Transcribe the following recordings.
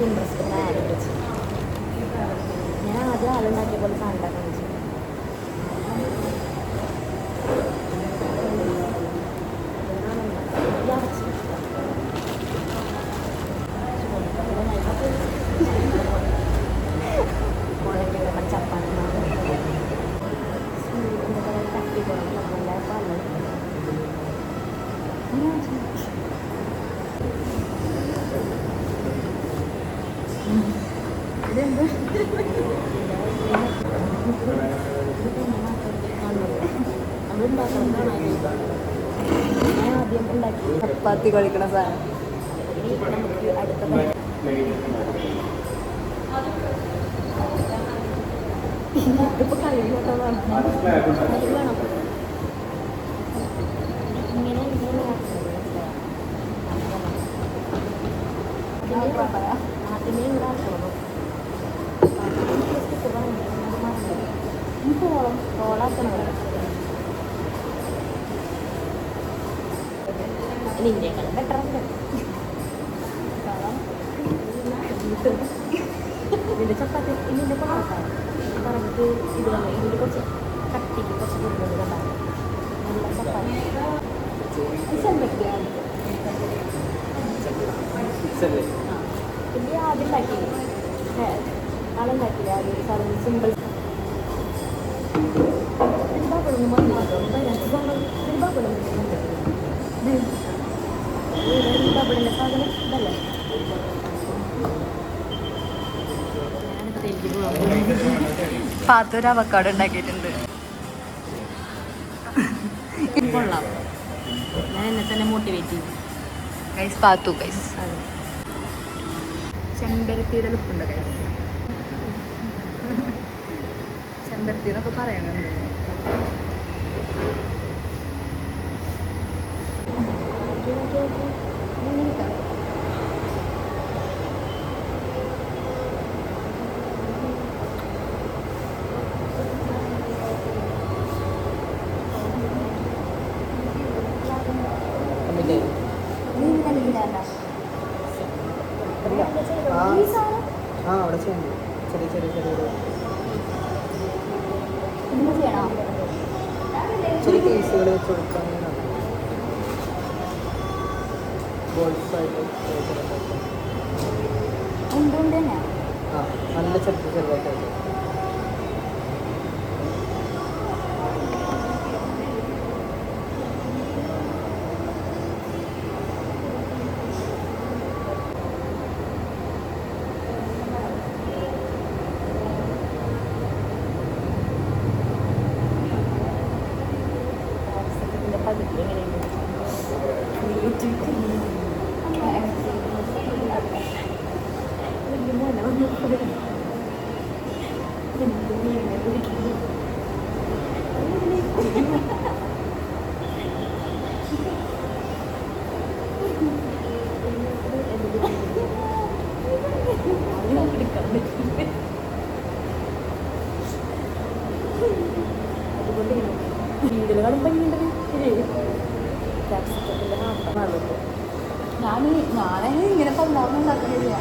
Interest ഇങ്ങനെ ആരംഭിച്ചു. ഞാൻ ആദ്യം ആളുണ്ടാക്കിയ പോലെ സാധനം ഉണ്ടാക്കാൻ വെച്ചു. ചപ്പാത്തി കളിക്കണ സാധനം. നമുക്ക് അടുത്ത ഇതിപ്പോൾ കഴിവ് വേണം. ഇങ്ങനെ ആദ്യമേ ഇവിടെ ആക്കണം. ഓളാക്കണം. നിന്നേക്കാളും ബെറ്ററുണ്ട്. ഇതിൻ്റെ ചപ്പാത്തി ഇതിൻ്റെ പൊറോട്ടാണ് കറക്റ്റ് ഇത് തന്നെ. ഇതിൻ്റെ കുറച്ച് കട്ടിക്ക് കുറച്ച് കൂടുതൽ കണ്ടാണ് നല്ല ചപ്പാത്തി. ചെമ്പട്ടിയാണ് പിന്നെ ആദ്യം ഉണ്ടാക്കിയില്ല, ആളുണ്ടാക്കില്ല. ആദ്യം സാധനം സിമ്പിൾ ഒരുപാടൊന്നും വന്നിട്ടോ. ഒരുപാടിൻ്റെ സാധനം ഇതല്ലേ. പാത്തൊരു അവക്കാട് ഉണ്ടാക്കിയിട്ടുണ്ട്. കൊള്ളാം. ഞാൻ എന്നെ തന്നെ മോട്ടിവേറ്റ് ചെയ്യും. ഗൈസ് പാത്തു ഗൈസ്. അതെ, ചെമ്പരത്തിയുടെ ലുക്കുണ്ട് ഗൈസ്. ചെമ്പരത്തി എന്നൊക്കെ പറയുന്നുണ്ട്. അവിടെ ചെയ്യുന്നു. ചെറിയ ചെറിയ ചെറിയ ചെറിയ പീസുകൾ വെച്ച് കൊടുക്കാൻ ബോൾസായിട്ട് ആ നല്ല ചെറുത് ചെറുതായിട്ട്. ഞാനെ ഇങ്ങനെ പണ്ടാവുന്ന ഉണ്ടാക്കുന്നില്ല.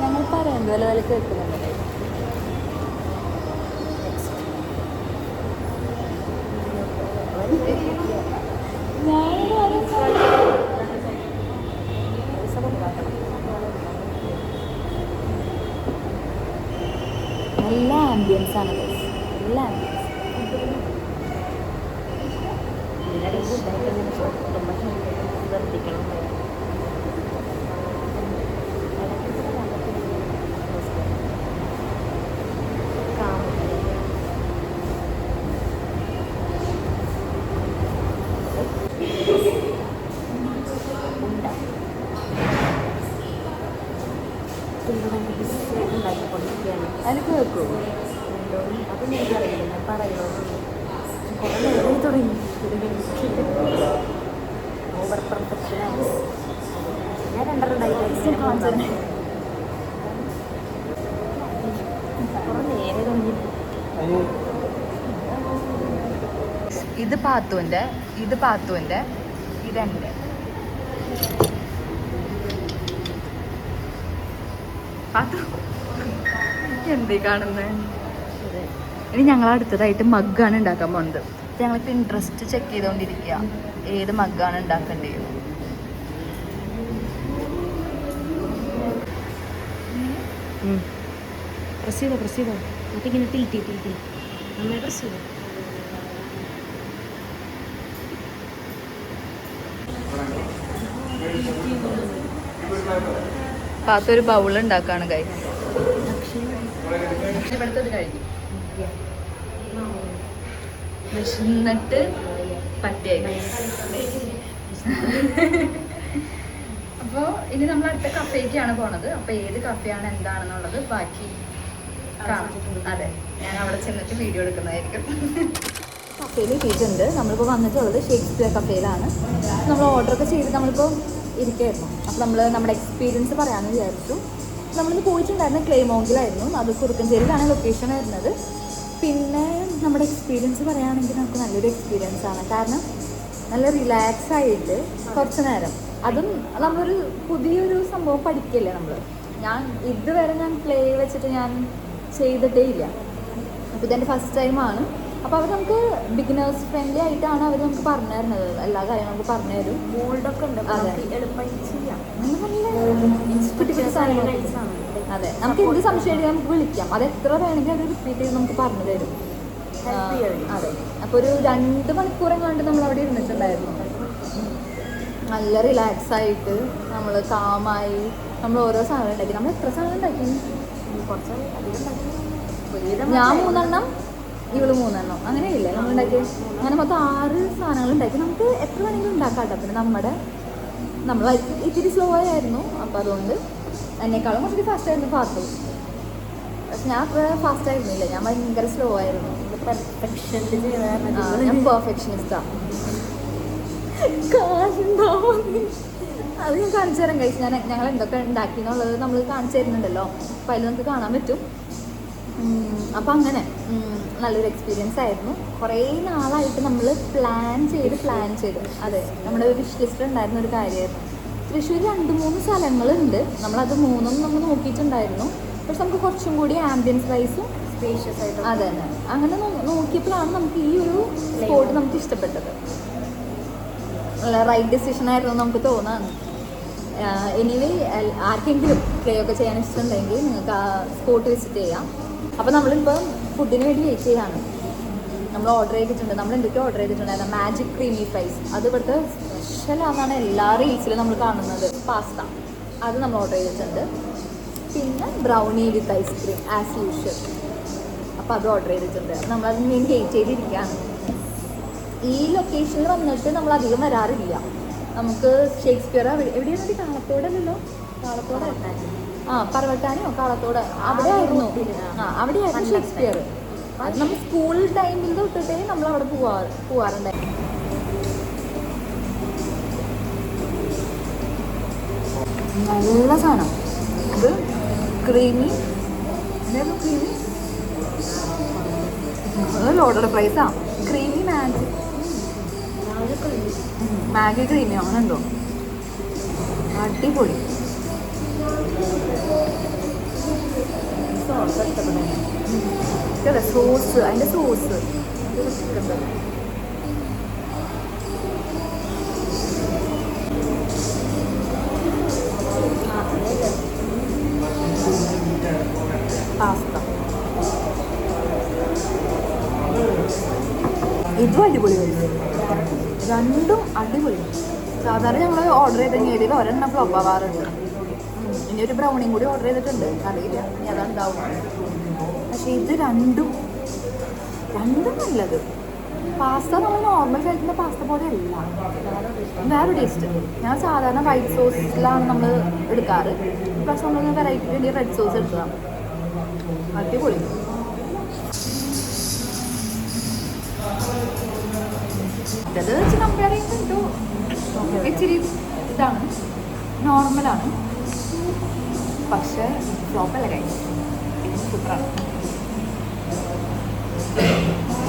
ഞങ്ങൾ പറയുന്നത് വല്ല വില കേൾക്കുന്നുണ്ട്. നല്ല ആംബിയൻസ് ആണ്. നല്ല ആംബിയൻസ്. ശ്രദ്ധിക്കണം. അതിന് കേൾക്കൂ. അത് എനിക്കറിയില്ല, ഞാൻ പറയണോ കുറേ നേരം തുടങ്ങി. ഓവർ പെർഫെക്ഷനാണ്. ഞാൻ 2 കാണിച്ചു. ഇത് പാത്തുവിൻ്റെ ഇതെൻ്റെ. പാത്തു എന്തേ കാണുന്നത്? ഇനി ഞങ്ങൾ അടുത്തതായിട്ട് മഗ്ഗാണ് ഉണ്ടാക്കാൻ പോകുന്നത്. ഞങ്ങളിപ്പോൾ ഇൻട്രസ്റ്റ് ചെക്ക് ചെയ്തുകൊണ്ടിരിക്കുക ഏത് മഗ്ഗാണ് ഉണ്ടാക്കേണ്ടത്. പ്രസ് ചെയ്തോ എന്നിട്ടിങ്ങനെ തിൽറ്റി നന്നായി പ്രസ് ചെയ്തോ. പാത്തൊരു ബൗൾ ഉണ്ടാക്കാണ് കൈ. ഇവിടുത്തത് കഴിഞ്ഞു. വിശന്നിട്ട് പറ്റിയായി. അപ്പോൾ ഇനി നമ്മൾ അടുത്ത കഫേക്കാണ് പോണത്. അപ്പോൾ ഏത് കഫേയാണ് എന്താണെന്നുള്ളത് ബാക്കി കാണാം. അതെ, ഞാൻ അവിടെ ചെന്നിട്ട് വീഡിയോ എടുക്കുന്നതായിരിക്കും. കഫേയിൽ എത്തിയിട്ടുണ്ട്. നമ്മളിപ്പോൾ വന്നിട്ടുള്ളത് ഷേക്സ്പിയർ കഫേയിലാണ്. നമ്മൾ ഓർഡറൊക്കെ ചെയ്ത് നമ്മളിപ്പോൾ ഇരിക്കുകയായിരുന്നു. അപ്പോൾ നമ്മൾ നമ്മുടെ എക്സ്പീരിയൻസ് പറയാമെന്ന് വിചാരിച്ചു. നമ്മളിന്ന് പോയിട്ടുണ്ടായിരുന്ന ക്ലെയ്മോങ്കിലായിരുന്നു. അത് കുറുക്കഞ്ചേരിയിലാണ് ലൊക്കേഷൻ വരുന്നത്. പിന്നെ നമ്മുടെ എക്സ്പീരിയൻസ് പറയുകയാണെങ്കിൽ നമുക്ക് നല്ലൊരു എക്സ്പീരിയൻസ് ആണ്. കാരണം നല്ല റിലാക്സ് ആയിട്ട് കുറച്ച് നേരം, അതും നമ്മളൊരു പുതിയൊരു സംഭവം പഠിക്കല്ലേ നമ്മൾ. ഇതുവരെ ഞാൻ പ്ലേ വെച്ചിട്ട് ഞാൻ ചെയ്തിട്ടേ ഇല്ല. അപ്പോൾ ഇതെൻ്റെ ഫസ്റ്റ് ടൈമാണ്. അപ്പോൾ അവർ നമുക്ക് ബിഗിനേഴ്സ് ഫ്രണ്ട്ലി ആയിട്ടാണ് അവർ നമുക്ക് പറഞ്ഞു തരുന്നത്. എല്ലാ കാര്യങ്ങളും നമുക്ക് പറഞ്ഞു തരും. മോൾഡൊക്കെ ഉണ്ട്, എളുപ്പമായിട്ട് ചെയ്യാം. അതെ, നമുക്ക് എന്ത് സംശയം നമുക്ക് വിളിക്കാം. അത് എത്ര വേണമെങ്കിൽ അത് റിപ്പീറ്റ് ചെയ്ത് നമുക്ക് പറഞ്ഞു തരും. അതെ, അപ്പോൾ ഒരു 2 മണിക്കൂറെങ്ങാണ്ട് നമ്മൾ അവിടെ ഇരുന്നിട്ടുണ്ടായിരുന്നു. നല്ല റിലാക്സ് ആയിട്ട് നമ്മൾ കാമായി നമ്മൾ ഓരോ സാധനം ഉണ്ടാക്കി. നമ്മൾ എത്ര സാധനം ഉണ്ടാക്കി? കുറച്ച് അധികം ഉണ്ടാക്കി. ഞാൻ 3 എണ്ണം, ഇവള് 3 എണ്ണം, അങ്ങനെയില്ലേ നമ്മളുണ്ടാക്കി. അങ്ങനെ മൊത്തം 6 സാധനങ്ങൾ ഉണ്ടാക്കി. നമുക്ക് എത്ര വേണമെങ്കിലും ഉണ്ടാക്കാം കേട്ടോ. പിന്നെ നമ്മൾ ഇത്തിരി സ്ലോ ആയിരുന്നു. അപ്പോൾ അതുകൊണ്ട് എന്നെക്കാളും കുറച്ച് ഫാസ്റ്റ് ആയിരുന്നു പാത്തു. പക്ഷെ ഞാൻ അത്ര ഫാസ്റ്റ് ആയിരുന്നില്ല, ഞാൻ ഭയങ്കര സ്ലോ ആയിരുന്നു. ഞാൻ പെർഫെക്ഷനിസ്റ്റാണ്. അത് ഞാൻ കാണിച്ചു തരാൻ കഴിച്ചു. ഞങ്ങൾ എന്തൊക്കെ ഉണ്ടാക്കി എന്നുള്ളത് നമ്മൾ കാണിച്ചു തരുന്നുണ്ടല്ലോ. അപ്പോൾ അതിൽ നമുക്ക് കാണാൻ പറ്റും. അപ്പം അങ്ങനെ നല്ലൊരു എക്സ്പീരിയൻസ് ആയിരുന്നു. കുറേ നാളായിട്ട് നമ്മൾ പ്ലാൻ ചെയ്ത് അതെ, നമ്മുടെ ഒരു വിഷ് ലിസ്റ്റ് ഉണ്ടായിരുന്ന ഒരു കാര്യമായിരുന്നു. തൃശ്ശൂർ 2-3 സ്ഥലങ്ങളുണ്ട്. നമ്മളത് 3 നമ്മൾ നോക്കിയിട്ടുണ്ടായിരുന്നു. പക്ഷെ നമുക്ക് കുറച്ചും കൂടി ആംബിയൻസ് വൈസും സ്പേഷ്യസ് ആയിട്ട് അതെ തന്നെ അങ്ങനെ നോക്കിയപ്പോഴാണ് നമുക്ക് ഈ ഒരു സ്പോട്ട് നമുക്ക് ഇഷ്ടപ്പെട്ടത്. നല്ല റൈറ്റ് ഡിസിഷൻ ആയിരുന്നു നമുക്ക് തോന്നാണ്. എനിവേ ആർക്കെങ്കിലും പ്ലേ ഒക്കെ ചെയ്യാൻ ഇഷ്ടമുണ്ടെങ്കിൽ നിങ്ങൾക്ക് ആ സ്പോട്ട് വിസിറ്റ് ചെയ്യാം. അപ്പോൾ നമ്മളിപ്പോൾ ഫുഡിന് വേണ്ടി വെയിറ്റ് ചെയ്യാണ്. നമ്മൾ ഓർഡർ ചെയ്തിട്ടുണ്ട്. നമ്മൾ എന്തൊക്കെ ഓർഡർ ചെയ്തിട്ടുണ്ടായിരുന്നു? മാജിക് ക്രീമി ഫ്രൈസ്, അത് ഇവിടുത്തെ സ്പെഷ്യലാണെന്നാണ് എല്ലാ റീൽസിലും നമ്മൾ കാണുന്നത്. പാസ്ത, അത് നമ്മൾ ഓർഡർ ചെയ്തിട്ടുണ്ട്. പിന്നെ brownie with ice cream as usual, അപ്പോൾ അത് ഓർഡർ ചെയ്തിട്ടുണ്ട്. നമ്മളതിന് വേണ്ടി വെയിറ്റ് ചെയ്തിരിക്കുകയാണ്. ഈ ലൊക്കേഷനിൽ വന്നിട്ട് നമ്മൾ അധികം വരാറില്ല. നമുക്ക് ഷേക്സ്പിയർ എവിടെയാണ്? കാളത്തോടല്ലോ, കാളത്തോട് പറവട്ടാനോ കാളത്തോട് അവിടെ ആയിരുന്നു. അവിടെയായിരുന്നു ഷേക്സ്പിയർ. അത് നമ്മൾ സ്കൂൾ ടൈമിൽ തൊട്ടിട്ടേ നമ്മൾ അവിടെ പോവാറുണ്ടായിരുന്നു. നല്ല സാധനം. ഇത് ക്രീമി ലോഡഡ് പ്രൈസാ. ക്രീമി മാഗി ക്രീമി അങ്ങനെയുണ്ടോ? അടിപൊളി. സോസ്, അതിൻ്റെ സോസ് പാസ്ത ഇതും അടിപൊളി വരും. രണ്ടും അടിപൊളി. സാധാരണ ഞങ്ങൾ ഓർഡർ ചെയ്ത ഏരിയയിൽ ഒരെണ്ണം ഫ്ലോപ്പ് ആവാറുണ്ട്. ഇനി ഒരു ബ്രൗണിയും കൂടി ഓർഡർ ചെയ്തിട്ടുണ്ട്. അറിയില്ല ഇനി അതെന്താവും. പക്ഷേ ഇത് രണ്ടും നല്ലത്. പാസ്ത നമ്മൾ നോർമൽ കഴിക്കുന്ന പാസ്ത പോലെ അല്ല, വേറെ ടേസ്റ്റ്. ഞാൻ സാധാരണ വൈറ്റ് സോസിലാണ് നമ്മൾ എടുക്കാറ്. പക്ഷെ നമ്മൾ വെറൈറ്റി വേണ്ടി റെഡ് സോസ് എടുക്കുക. അടിപൊളി. ഇത് വെച്ച് കമ്പയർ ചെയ്യുമ്പോൾ ഇച്ചിരി ഇതാണ്, നോർമലാണ്. പക്ഷെ ഫ്ലോപ്പല്ല കഴിച്ചു. സൂപ്പറാണ്. ആ